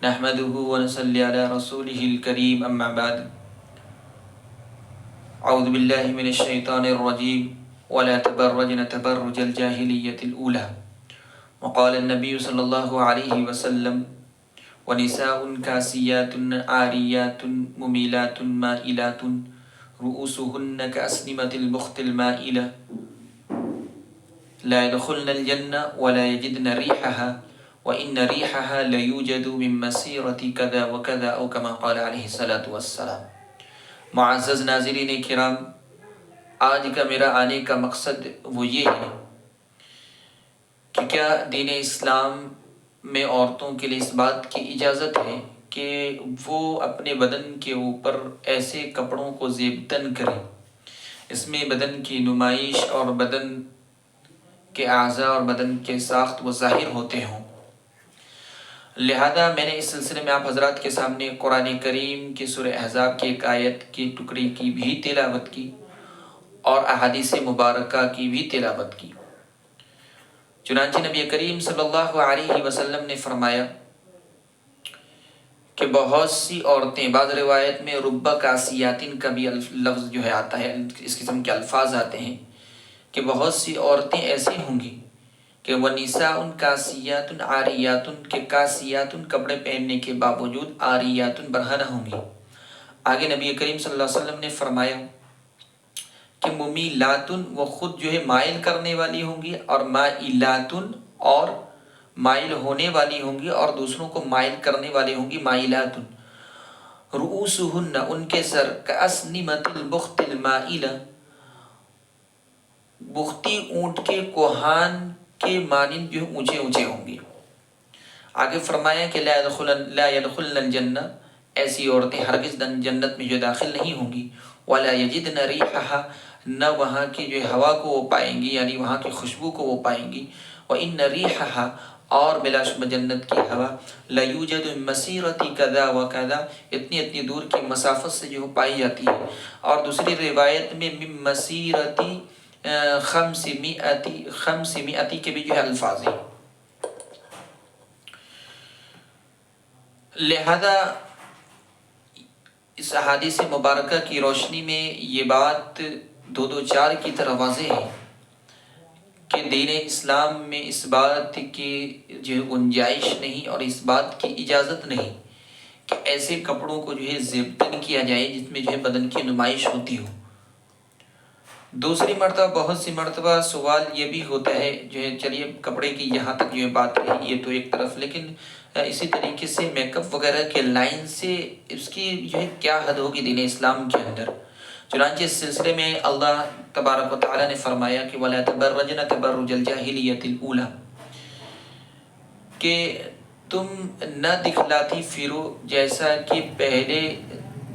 نحمده ونصلي على رسوله الكريم أما بعد أعوذ بالله من الشيطان الرجيم ولا تبرجن تبرج الجاهلية الأولى وقال النبي صلى الله عليه وسلم ونساء كاسيات عاريات مميلات مائلات رؤوسهن كأسنمة البخت المائلة لا يدخلن الجنة ولا يجدن ريحها وإن ريحها ليوجد من مسيرة كذا وكذا أو كما قال عليه الصلاة والسلام۔ معزز ناظرین کرام، آج کا میرا آنے کا مقصد وہ یہ ہے کہ کیا دین اسلام میں عورتوں کے لیے اس بات کی اجازت ہے کہ وہ اپنے بدن کے اوپر ایسے کپڑوں کو زیب تن کریں، اس میں بدن کی نمائش اور بدن کے اعضاء اور بدن کے ساخت وہ ظاہر ہوتے ہوں۔ لہذا میں نے اس سلسلے میں آپ حضرات کے سامنے قرآن کریم کی سورہ احزاب کی ایک آیت کی ٹکڑی کی بھی تلاوت کی اور احادیث مبارکہ کی بھی تلاوت کی۔ چنانچہ نبی کریم صلی اللہ علیہ وسلم نے فرمایا کہ بہت سی عورتیں، بعض روایت میں رب کاسیاتن کا بھی لفظ جو ہے آتا ہے، اس قسم کے الفاظ آتے ہیں کہ بہت سی عورتیں ایسی ہوں گی کہ وہ نساء کاسیات عاریات کے کاسیات کپڑے پہننے کے باوجود عاریات برہنہ ہوں گی۔ آگے نبی کریم صلی اللہ علیہ وسلم نے فرمایا کہ ممیلات وہ خود جو ہے مائل کرنے والی ہوں گی، اور مائلات اور مائل ہونے والی ہوں گی اور دوسروں کو مائل کرنے والی ہوں گی، مائلات۔ رؤوسہن ان کے سر کأسنمۃ البخت المائلہ بختی اونٹ کے کوہان کے مانند جو اونچے اونچے ہوں گے۔ آگے فرمایا کہ لا يدخلن الجنہ، ایسی عورتیں ہرگز جنت میں جو داخل نہیں ہوں گی، ولا یجدن ریحہا، نہ وہاں کی جو ہوا کو وہ پائیں گی، یعنی وہاں کی خوشبو کو وہ پائیں گی، وان ریحہا، اور بلا شبہ جنت کی ہوا، لیوجد من مسیرۃ کذا وکذا، اتنی دور کی مسافت سے جو پائی جاتی ہے۔ اور دوسری روایت میں من مسیرۃ 500 کے بھی جو ہے الفاظ ہیں۔ لہذا اس احادیث مبارکہ کی روشنی میں یہ بات 2-4 کی طرح واضح ہے کہ دین اسلام میں اس بات کی جو گنجائش نہیں اور اس بات کی اجازت نہیں کہ ایسے کپڑوں کو جو ہے زیب تن کیا جائے جس میں جو ہے بدن کی نمائش ہوتی ہو۔ دوسری مرتبہ، بہت سی مرتبہ سوال یہ بھی ہوتا ہے جو ہے، چلیے کپڑے کی یہاں تک جو ہے بات رہی یہ تو ایک طرف، لیکن اسی طریقے سے میک اپ وغیرہ کے لائن سے اس کی جو ہے کیا حد ہوگی دین اسلام کے اندر۔ چنانچہ اس سلسلے میں اللہ تبارک و تعالیٰ نے فرمایا کہ وَلَا تَبَرَّجْنَ تَبَرُّجَ الْجَاهِلِيَّةِ الْأُولَى، کہ تم نہ دکھلاتی پھرو جیسا کہ پہلے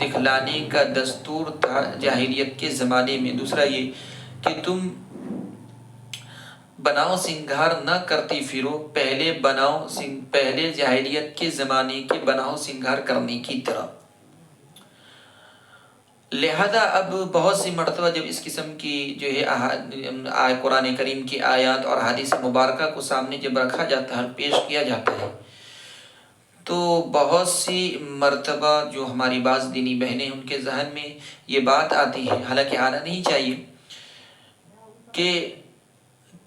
دکھلانے کا دستور تھا جاہلیت کے زمانے میں۔ دوسرا یہ کہ تم بناؤ سنگھار نہ کرتی پھرو پہلے جاہلیت کے زمانے کے بناؤ سنگھار کرنے کی طرح۔ لہذا اب بہت سی مرتبہ جب اس قسم کی جو ہے قرآن کریم کی آیات اور حدیث مبارکہ کو سامنے جب رکھا جاتا ہے، پیش کیا جاتا ہے، تو بہت سی مرتبہ جو ہماری بعض دینی بہنیں ان کے ذہن میں یہ بات آتی ہے، حالانکہ آنا نہیں چاہیے، کہ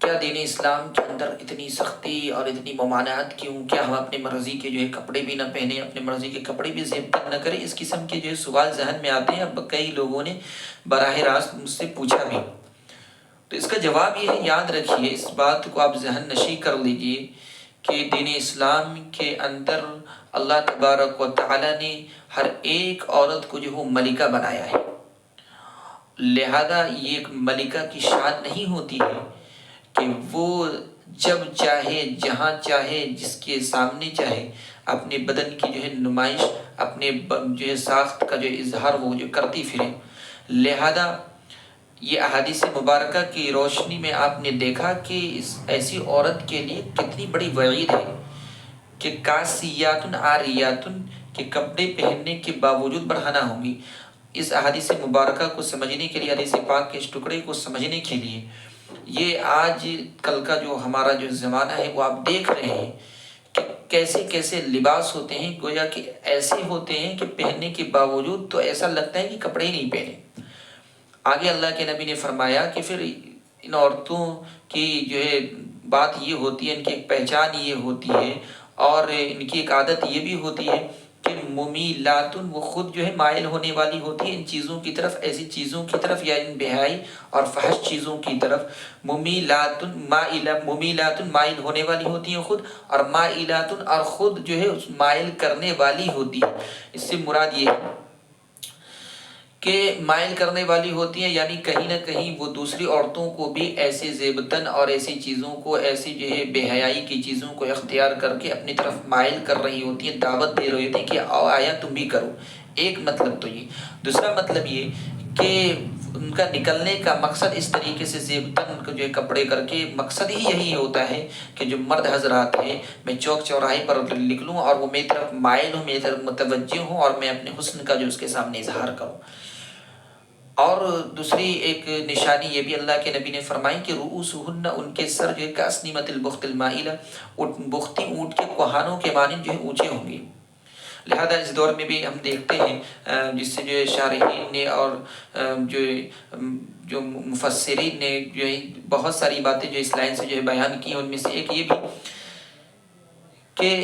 کیا دین اسلام کے اندر اتنی سختی اور اتنی ممانعت کیوں؟ کیا ہم اپنے مرضی کے جو ہے کپڑے بھی نہ پہنیں، اپنے مرضی کے کپڑے بھی زیب تن نہ کریں؟ اس قسم کے جو ہے سوال ذہن میں آتے ہیں۔ اب کئی لوگوں نے براہ راست مجھ سے پوچھا بھی، تو اس کا جواب یہ ہے، یاد رکھیے، اس بات کو آپ ذہن نشین کر لیجئے کہ دین اسلام کے اندر اللہ تبارک و تعالی نے ہر ایک عورت کو جو ہے ملکہ بنایا ہے۔ لہذا یہ ایک ملکہ کی شان نہیں ہوتی ہے کہ وہ جب چاہے، جہاں چاہے، جس کے سامنے چاہے اپنے بدن کی جو ہے نمائش، اپنے جو ہے ساخت کا جو اظہار وہ جو کرتی پھرے۔ لہذا یہ احادیث مبارکہ کی روشنی میں آپ نے دیکھا کہ اس ایسی عورت کے لیے کتنی بڑی وعید ہے کہ کاسیات عاریات کے کپڑے پہننے کے باوجود برہنہ ہوں گی۔ اس احادیث مبارکہ کو سمجھنے کے لیے، حدیث پاک کے اس ٹکڑے کو سمجھنے کے لیے، یہ آج کل کا جو ہمارا جو زمانہ ہے وہ آپ دیکھ رہے ہیں کہ کیسے کیسے لباس ہوتے ہیں، گویا کہ ایسے ہوتے ہیں کہ پہننے کے باوجود تو ایسا لگتا ہے کہ کپڑے ہی نہیں پہنے۔ آگے اللہ کے نبی نے فرمایا کہ پھر ان عورتوں کی جو ہے بات یہ ہوتی ہے، ان کی ایک پہچان یہ ہوتی ہے اور ان کی ایک عادت یہ بھی ہوتی ہے کہ ممیلات، وہ خود جو ہے مائل ہونے والی ہوتی ہے ان چیزوں کی طرف، ایسی چیزوں کی طرف یا ان بہائی اور فحش چیزوں کی طرف۔ ممیلات مائل ہونے والی ہوتی ہیں خود، اور مائلات اور خود جو ہے مائل کرنے والی ہوتی ہے۔ اس سے مراد یہ ہے کہ مائل کرنے والی ہوتی ہیں، یعنی کہیں نہ کہیں وہ دوسری عورتوں کو بھی ایسے زیبتن اور ایسی چیزوں کو، ایسی جو ہے بے حیائی کی چیزوں کو اختیار کر کے اپنی طرف مائل کر رہی ہوتی ہیں، دعوت دے رہی ہوتی ہیں کہ آؤ آیا تم بھی کرو۔ ایک مطلب تو یہ، دوسرا مطلب یہ کہ ان کا نکلنے کا مقصد اس طریقے سے زیبتن کو جو ہے کپڑے کر کے، مقصد ہی یہی ہوتا ہے کہ جو مرد حضرات ہیں، میں چوک چوراہے پر نکلوں اور وہ میری طرف مائل ہوں، میری طرف متوجہ ہوں اور میں اپنے حسن کا جو اس کے سامنے اظہار کروں۔ اور دوسری ایک نشانی یہ بھی اللہ کے نبی نے فرمائی کہ رؤوسہن، ان کے سر جو ہے کاسنمۃ البخت المائلہ، بختی اونٹ کے کوہانوں کے مانند جو ہے اونچے ہوں گے۔ لہذا اس دور میں بھی ہم دیکھتے ہیں جس سے جو ہے شارحین نے اور جو مفسرین نے جو ہے بہت ساری باتیں جو اس لائن سے جو ہے بیان کی، ان میں سے ایک یہ بھی کہ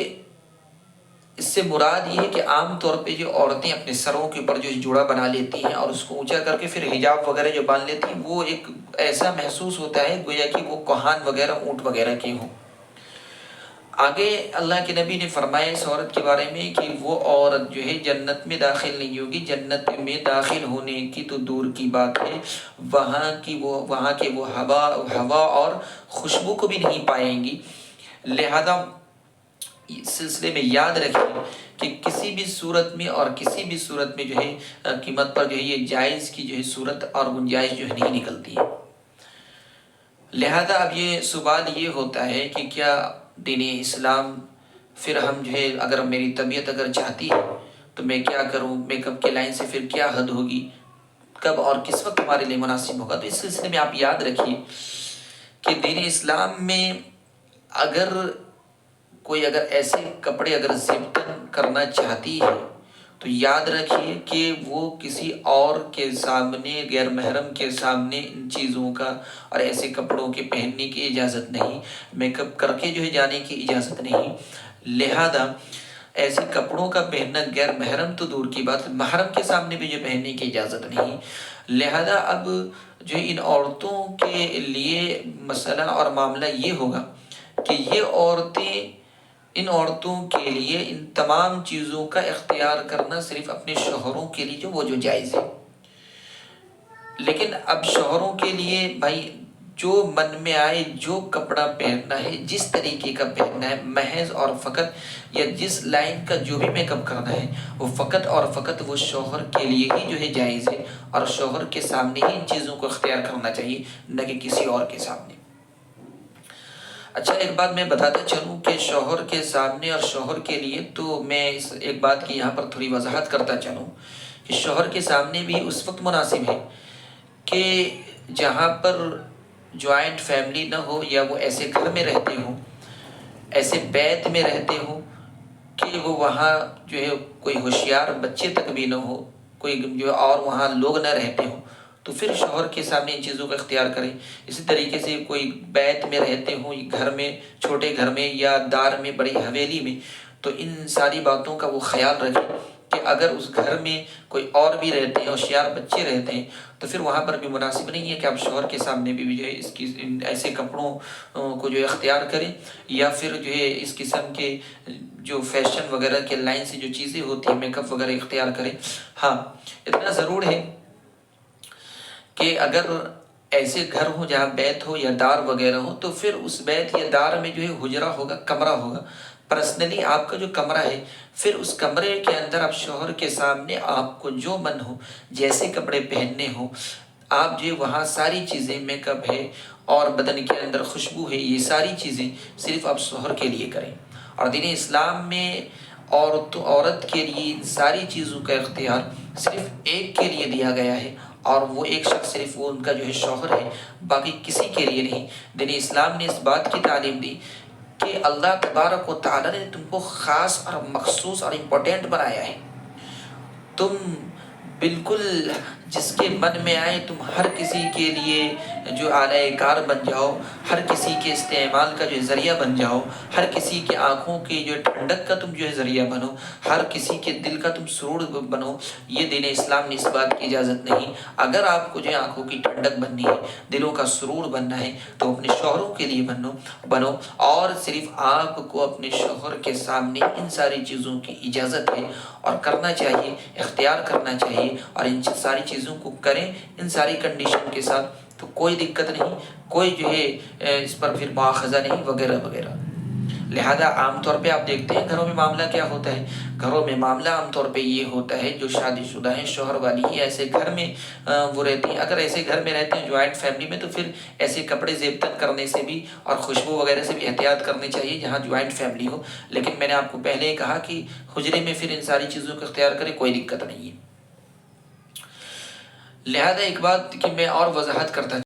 اس سے مراد یہ ہے کہ عام طور پہ جو عورتیں اپنے سروں کے اوپر جو جوڑا بنا لیتی ہیں اور اس کو اونچا کر کے پھر حجاب وغیرہ جو باندھ لیتی ہیں، وہ ایک ایسا محسوس ہوتا ہے گویا کہ وہ کوہان وغیرہ اونٹ وغیرہ کے ہوں۔ آگے اللہ کے نبی نے فرمایا اس عورت کے بارے میں کہ وہ عورت جو ہے جنت میں داخل نہیں ہوگی، جنت میں داخل ہونے کی تو دور کی بات ہے، وہاں کے وہ ہوا اور خوشبو کو بھی نہیں پائیں گی۔ لہذا اس سلسلے میں یاد رکھیں کہ کسی بھی صورت میں اور کسی بھی صورت میں جو ہے قیمت پر جو ہے یہ جائز کی جو ہے صورت اور گنجائش جو ہے نہیں نکلتی ہے۔ لہذا اب یہ سوال یہ ہوتا ہے کہ کیا دین اسلام، پھر ہم جو ہے اگر میری طبیعت اگر چاہتی ہے تو میں کیا کروں، میک اپ کے لائن سے پھر کیا حد ہوگی، کب اور کس وقت ہمارے لیے مناسب ہوگا؟ تو اس سلسلے میں آپ یاد رکھیے کہ دین اسلام میں کوئی اگر ایسے کپڑے اگر زیبتن کرنا چاہتی ہے تو یاد رکھیے کہ وہ کسی اور کے سامنے، غیر محرم کے سامنے ان چیزوں کا اور ایسے کپڑوں کے پہننے کی اجازت نہیں، میک اپ کر کے جو ہے جانے کی اجازت نہیں۔ لہذا ایسے کپڑوں کا پہننا غیر محرم تو دور کی بات، محرم کے سامنے بھی جو پہننے کی اجازت نہیں۔ لہذا اب جو ان عورتوں کے لیے مسئلہ اور معاملہ یہ ہوگا کہ یہ عورتیں، ان عورتوں کے لیے ان تمام چیزوں کا اختیار کرنا صرف اپنے شوہروں کے لیے جو جائز ہے۔ لیکن اب شوہروں کے لیے بھائی جو من میں آئے، جو کپڑا پہننا ہے، جس طریقے کا پہننا ہے، محض اور فقط یا جس لائن کا جو بھی میک اپ کرنا ہے، وہ فقط اور فقط وہ شوہر کے لیے ہی جو ہے جائز ہے، اور شوہر کے سامنے ہی ان چیزوں کو اختیار کرنا چاہیے، نہ کہ کسی اور کے سامنے۔ اچھا ایک بات میں بتاتا چلوں کہ شوہر کے سامنے اور شوہر کے لیے، تو میں اس ایک بات کی یہاں پر تھوڑی وضاحت کرتا چلوں کہ شوہر کے سامنے بھی اس وقت مناسب ہے کہ جہاں پر جوائنٹ فیملی نہ ہو، یا وہ ایسے گھر میں رہتے ہوں، ایسے بیت میں رہتے ہوں کہ وہ وہاں جو ہے کوئی ہوشیار بچے تک بھی نہ ہو، کوئی جو اور وہاں لوگ نہ رہتے ہوں، تو پھر شوہر کے سامنے ان چیزوں کا اختیار کریں۔ اسی طریقے سے کوئی بیت میں رہتے ہوں، گھر میں، چھوٹے گھر میں یا دار میں، بڑی حویلی میں، تو ان ساری باتوں کا وہ خیال رکھیں کہ اگر اس گھر میں کوئی اور بھی رہتے ہیں، ہوشیار بچے رہتے ہیں، تو پھر وہاں پر بھی مناسب نہیں ہے کہ آپ شوہر کے سامنے بھی جو ہے اس کی ایسے کپڑوں کو جو ہے اختیار کریں، یا پھر جو ہے اس قسم کے جو فیشن وغیرہ کے لائن سے جو چیزیں ہوتی ہیں، میک اپ وغیرہ اختیار کریں۔ ہاں اتنا ضرور ہے کہ اگر ایسے گھر ہوں جہاں بیت ہو یا دار وغیرہ ہو، تو پھر اس بیت یا دار میں جو ہے حجرہ ہوگا، کمرہ ہوگا، پرسنلی آپ کا جو کمرہ ہے، پھر اس کمرے کے اندر آپ شوہر کے سامنے آپ کو جو من ہو، جیسے کپڑے پہننے ہوں، آپ جو وہاں ساری چیزیں، میک اپ ہے اور بدن کے اندر خوشبو ہے، یہ ساری چیزیں صرف آپ شوہر کے لیے کریں۔ اور دین اسلام میں عورت کے لیے ان ساری چیزوں کا اختیار صرف ایک کے لیے دیا گیا ہے، اور وہ ایک شخص صرف وہ ان کا جو ہے شوہر ہے، باقی کسی کے لیے نہیں۔ دین اسلام نے اس بات کی تعلیم دی کہ اللہ تبارک و تعالیٰ نے تم کو خاص اور مخصوص اور امپورٹنٹ بنایا ہے. تم بالکل جس کے من میں آئے تم ہر کسی کے لیے جو اعلی کار بن جاؤ، ہر کسی کے استعمال کا جو ذریعہ بن جاؤ، ہر کسی کے آنکھوں کی جو ٹھنڈک کا تم جو ہے ذریعہ بنو، ہر کسی کے دل کا تم سرور بنو. یہ دین اسلام نے اس بات کی اجازت نہیں. اگر آپ کو جو آنکھوں کی ٹھنڈک بننی ہے، دلوں کا سرور بننا ہے، تو اپنے شوہروں کے لیے بنو. اور صرف آپ کو اپنے شوہر کے سامنے ان ساری چیزوں کی اجازت ہے اور کرنا چاہیے، اختیار کرنا چاہیے، اور ان ساری چیزوں کو کریں ان ساری کنڈیشن کے ساتھ، تو کوئی دقت نہیں، کوئی جو ہے اس پر پھر مواخذہ نہیں وغیرہ وغیرہ. لہذا عام طور پہ آپ دیکھتے ہیں گھروں میں معاملہ کیا ہوتا ہے. گھروں میں معاملہ عام طور پہ یہ ہوتا ہے، جو شادی شدہ ہیں، شوہر والی ہی ایسے گھر میں وہ رہتی ہیں. اگر ایسے گھر میں رہتے ہیں جوائنٹ فیملی میں، تو پھر ایسے کپڑے زیب تن کرنے سے بھی اور خوشبو وغیرہ سے بھی احتیاط کرنی چاہیے جہاں جوائنٹ فیملی ہو. لیکن میں نے آپ کو پہلے ہی کہا کہ حجرے میں پھر ان ساری چیزوں کو اختیار کرے، کوئی دقت نہیں ہے. لہذا ایک بات کہ میں اور وضاحت کرتا